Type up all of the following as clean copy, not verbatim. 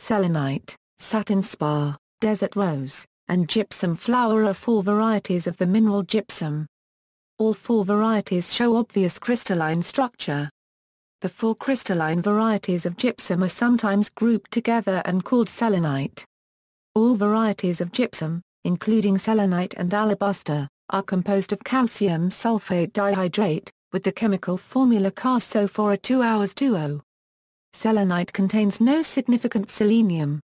selenite, satin spar, desert rose, and gypsum flower are four varieties of the mineral gypsum. All four varieties show obvious crystalline structure. The four crystalline varieties of gypsum are sometimes grouped together and called selenite. All varieties of gypsum, including selenite and alabaster, are composed of calcium sulfate dihydrate, with the chemical formula Ca2 Selenite contains no significant selenium.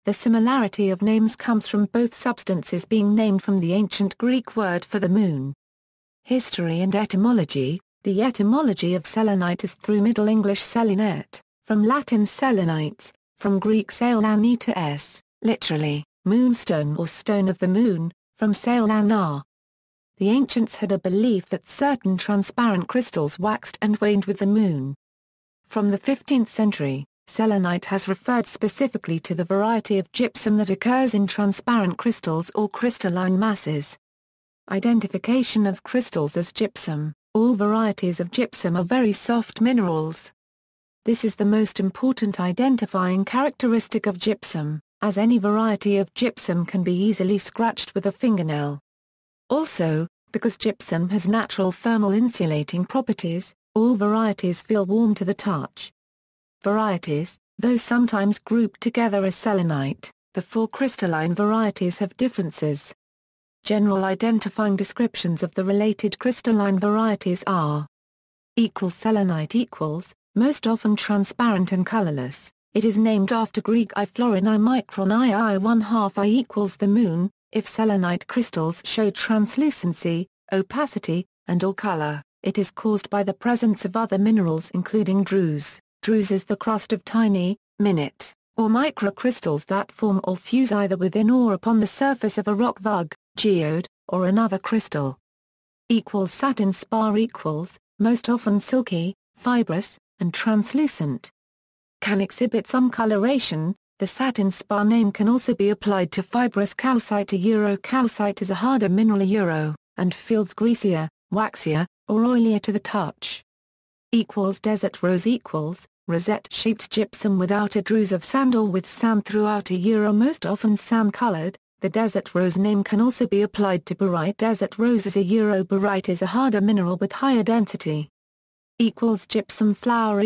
The similarity of names comes from both substances being named from the ancient Greek word for the moon. History and etymology. The etymology of selenite is through Middle English selinete, from Latin selenites, from Greek selanites, literally, moonstone or stone of the moon, from selanar. The ancients had a belief that certain transparent crystals waxed and waned with the moon. From the 15th century, selenite has referred specifically to the variety of gypsum that occurs in transparent crystals or crystalline masses. Identification of crystals as gypsum. All varieties of gypsum are very soft minerals. This is the most important identifying characteristic of gypsum, as any variety of gypsum can be easily scratched with a fingernail. Also, because gypsum has natural thermal insulating properties, all varieties feel warm to the touch. Varieties, though sometimes grouped together as selenite, the four crystalline varieties have differences. General identifying descriptions of the related crystalline varieties are selenite most often transparent and colorless. It is named after Greek I florin I micron I 1/2 I equals the moon. If selenite crystals show translucency, opacity, and or color, it is caused by the presence of other minerals including druze. Druze is the crust of tiny, minute, or microcrystals that form or fuse either within or upon the surface of a rock vug, geode, or another crystal. Satin spar most often silky, fibrous, and translucent. Can exhibit some coloration. The satin spar name can also be applied to fibrous calcite. Calcite is a harder mineral and feels greasier, waxier, or oilier to the touch. Desert rose rosette-shaped gypsum without a druze of sand or with sand throughout. Most often sand-colored. The desert rose name can also be applied to barite. Desert rose as barite is a harder mineral with higher density. Gypsum flower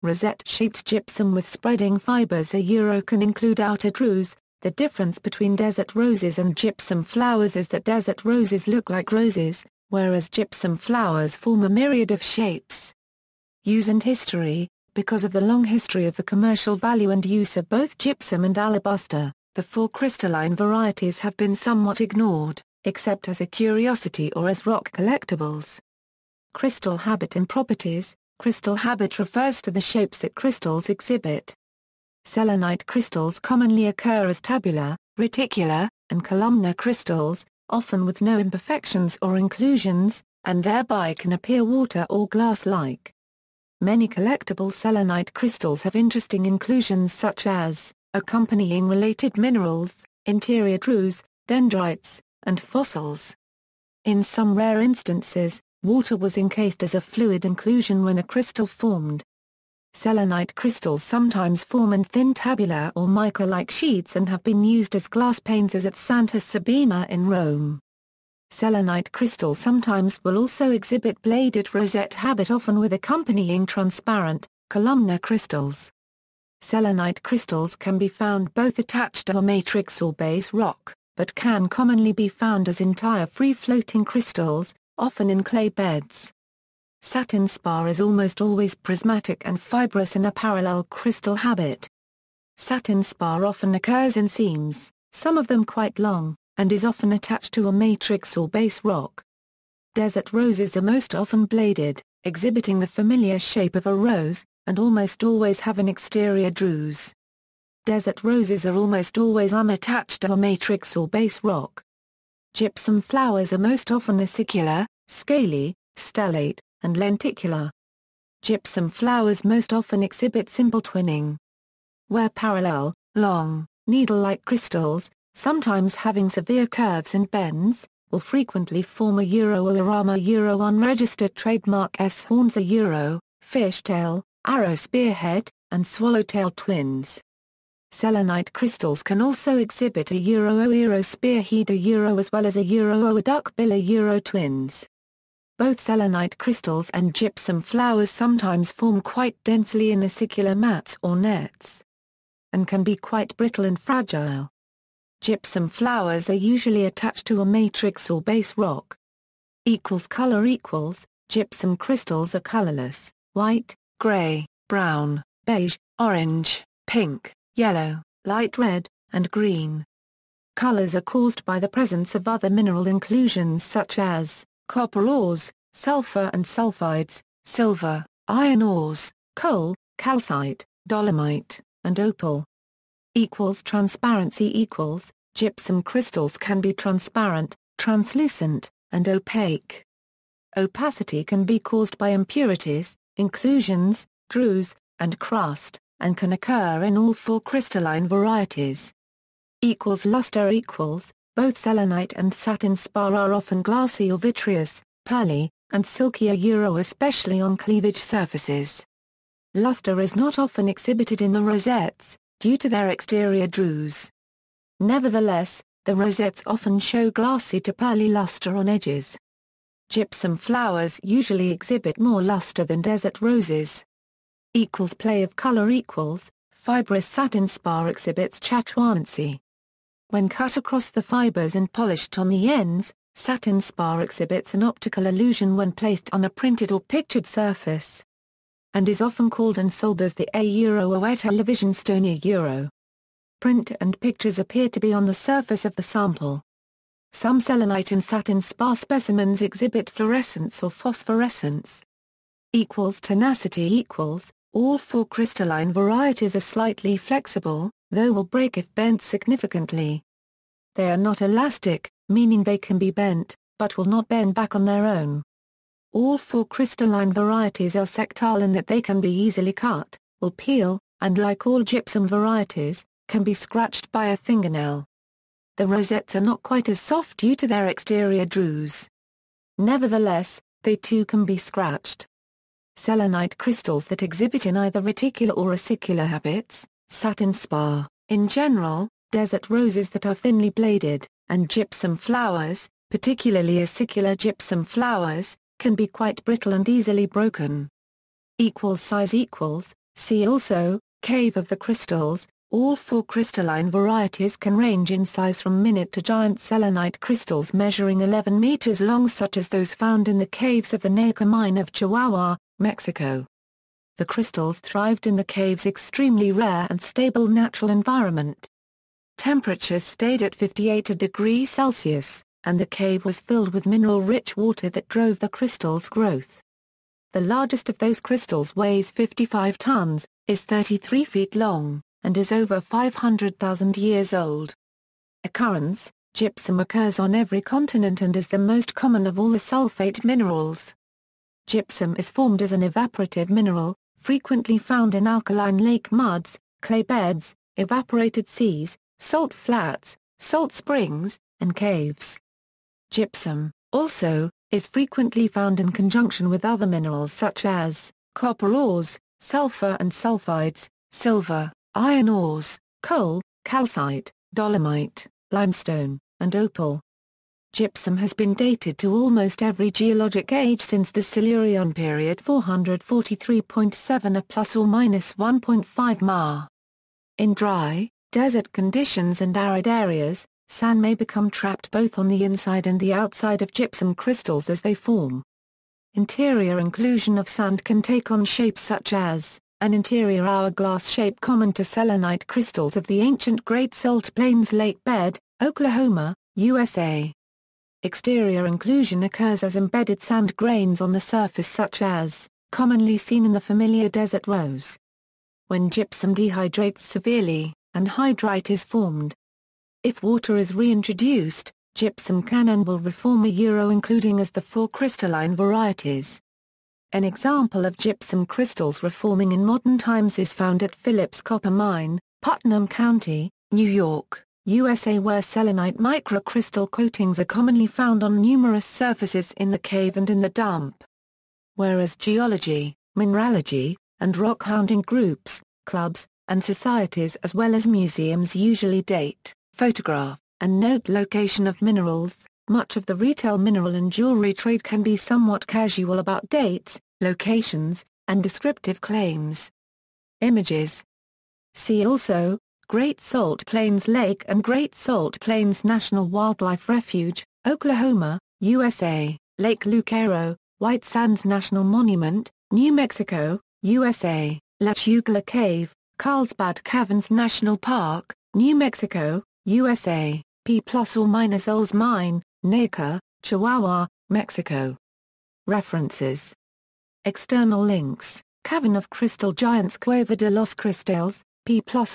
rosette-shaped gypsum with spreading fibers. Can include outer druze. The difference between desert roses and gypsum flowers is that desert roses look like roses, whereas gypsum flowers form a myriad of shapes. Use and history. Because of the long history of the commercial value and use of both gypsum and alabaster, the four crystalline varieties have been somewhat ignored, except as a curiosity or as rock collectibles. Crystal habit and properties. Crystal habit refers to the shapes that crystals exhibit. Selenite crystals commonly occur as tabular, reticular, and columnar crystals, often with no imperfections or inclusions, and thereby can appear water or glass-like. Many collectible selenite crystals have interesting inclusions such as accompanying related minerals, interior druze, dendrites, and fossils. In some rare instances, water was encased as a fluid inclusion when a crystal formed. Selenite crystals sometimes form in thin tabular or mica-like sheets and have been used as glass panes as at Santa Sabina in Rome. Selenite crystals sometimes will also exhibit bladed rosette habit, often with accompanying transparent, columnar crystals. Selenite crystals can be found both attached to a matrix or base rock, but can commonly be found as entire free-floating crystals, often in clay beds. Satin spar is almost always prismatic and fibrous in a parallel crystal habit. Satin spar often occurs in seams, some of them quite long, and is often attached to a matrix or base rock. Desert roses are most often bladed, exhibiting the familiar shape of a rose, and almost always have an exterior druze. Desert roses are almost always unattached to a matrix or base rock. Gypsum flowers are most often acicular, scaly, stellate, and lenticular. Gypsum flowers most often exhibit simple twinning. Where parallel, long, needle-like crystals, sometimes having severe curves and bends, will frequently form a arama unregistered trademark S horns fishtail, arrow spearhead, and swallowtail twins. Selenite crystals can also exhibit a Euro spearhead as well as a Euro duckbill twins. Both selenite crystals and gypsum flowers sometimes form quite densely in acicular mats or nets, and can be quite brittle and fragile. Gypsum flowers are usually attached to a matrix or base rock. Color gypsum crystals are colorless: white, gray, brown, beige, orange, pink, yellow, light red, and green. Colors are caused by the presence of other mineral inclusions such as copper ores, sulfur and sulfides, silver, iron ores, coal, calcite, dolomite, and opal. Transparency gypsum crystals can be transparent, translucent, and opaque. Opacity can be caused by impurities, inclusions, drues, and crust, and can occur in all four crystalline varieties. Luster both selenite and satin spar are often glassy or vitreous, pearly, and silkier especially on cleavage surfaces. Luster is not often exhibited in the rosettes, due to their exterior drues. Nevertheless, the rosettes often show glassy to pearly luster on edges. Gypsum flowers usually exhibit more luster than desert roses. Play of color fibrous satin spar exhibits chatoyancy. When cut across the fibers and polished on the ends, satin spar exhibits an optical illusion when placed on a printed or pictured surface, and is often called and sold as the a television stone print and pictures appear to be on the surface of the sample. Some selenite and satin spar specimens exhibit fluorescence or phosphorescence. Tenacity all four crystalline varieties are slightly flexible, though will break if bent significantly. They are not elastic, meaning they can be bent, but will not bend back on their own. All four crystalline varieties are sectile in that they can be easily cut, will peel, and like all gypsum varieties, can be scratched by a fingernail. The rosettes are not quite as soft due to their exterior drues. Nevertheless, they too can be scratched. Selenite crystals that exhibit in either reticular or acicular habits, satin spar, in general, desert roses that are thinly bladed, and gypsum flowers, particularly acicular gypsum flowers, can be quite brittle and easily broken. Size see also, cave of the crystals. All four crystalline varieties can range in size from minute to giant selenite crystals measuring 11 meters long, such as those found in the caves of the Nayaka mine of Chihuahua, Mexico. The crystals thrived in the cave's extremely rare and stable natural environment. Temperatures stayed at 58 degrees Celsius, and the cave was filled with mineral-rich water that drove the crystals' growth. The largest of those crystals weighs 55 tons, is 33 feet long, and is over 500,000 years old. Occurrence: gypsum occurs on every continent and is the most common of all the sulfate minerals. Gypsum is formed as an evaporative mineral, frequently found in alkaline lake muds, clay beds, evaporated seas, salt flats, salt springs, and caves. Gypsum, also, is frequently found in conjunction with other minerals such as copper ores, sulfur and sulfides, silver, iron ores, coal, calcite, dolomite, limestone, and opal. Gypsum has been dated to almost every geologic age since the Silurian period 443.7 a plus or minus 1.5 Ma. In dry, desert conditions and arid areas, sand may become trapped both on the inside and the outside of gypsum crystals as they form. Interior inclusion of sand can take on shapes such as an interior hourglass shape common to selenite crystals of the ancient Great Salt Plains Lake Bed, Oklahoma, USA. Exterior inclusion occurs as embedded sand grains on the surface such as, commonly seen in the familiar desert rose. When gypsum dehydrates severely, anhydrite is formed. If water is reintroduced, gypsum can and will reform including as the four crystalline varieties. An example of gypsum crystals reforming in modern times is found at Phillips Copper Mine, Putnam County, New York, USA, where selenite microcrystal coatings are commonly found on numerous surfaces in the cave and in the dump. Whereas geology, mineralogy, and rock hounding groups, clubs, and societies as well as museums usually date, photograph, and note location of minerals. Much of the retail mineral and jewelry trade can be somewhat casual about dates, locations, and descriptive claims. Images. See also, Great Salt Plains Lake and Great Salt Plains National Wildlife Refuge, Oklahoma, USA, Lake Lucero, White Sands National Monument, New Mexico, USA, La Chugla Cave, Carlsbad Caverns National Park, New Mexico, USA, P+or- Olds Mine, Nacre, Chihuahua, Mexico. References. External links, Cavern of Crystal Giants Cueva de los Cristales, P+or-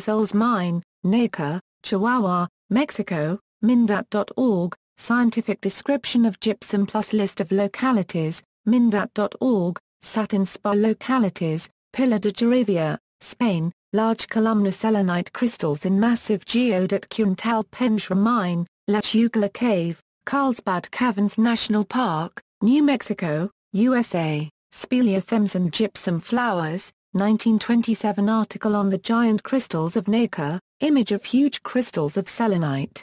Olds Mine, Nacre, Chihuahua, Mexico, Mindat.org, Scientific Description of Gypsum plus List of Localities, Mindat.org, Satin Spar Localities, Pilar de Jaravia, Spain, large columnar selenite crystals in massive geode at Cuntal Penshra Mine, La Chugla Cave, Carlsbad Caverns National Park, New Mexico, USA, Speleothems and Gypsum Flowers, 1927 article on the giant crystals of Nacre, image of huge crystals of selenite.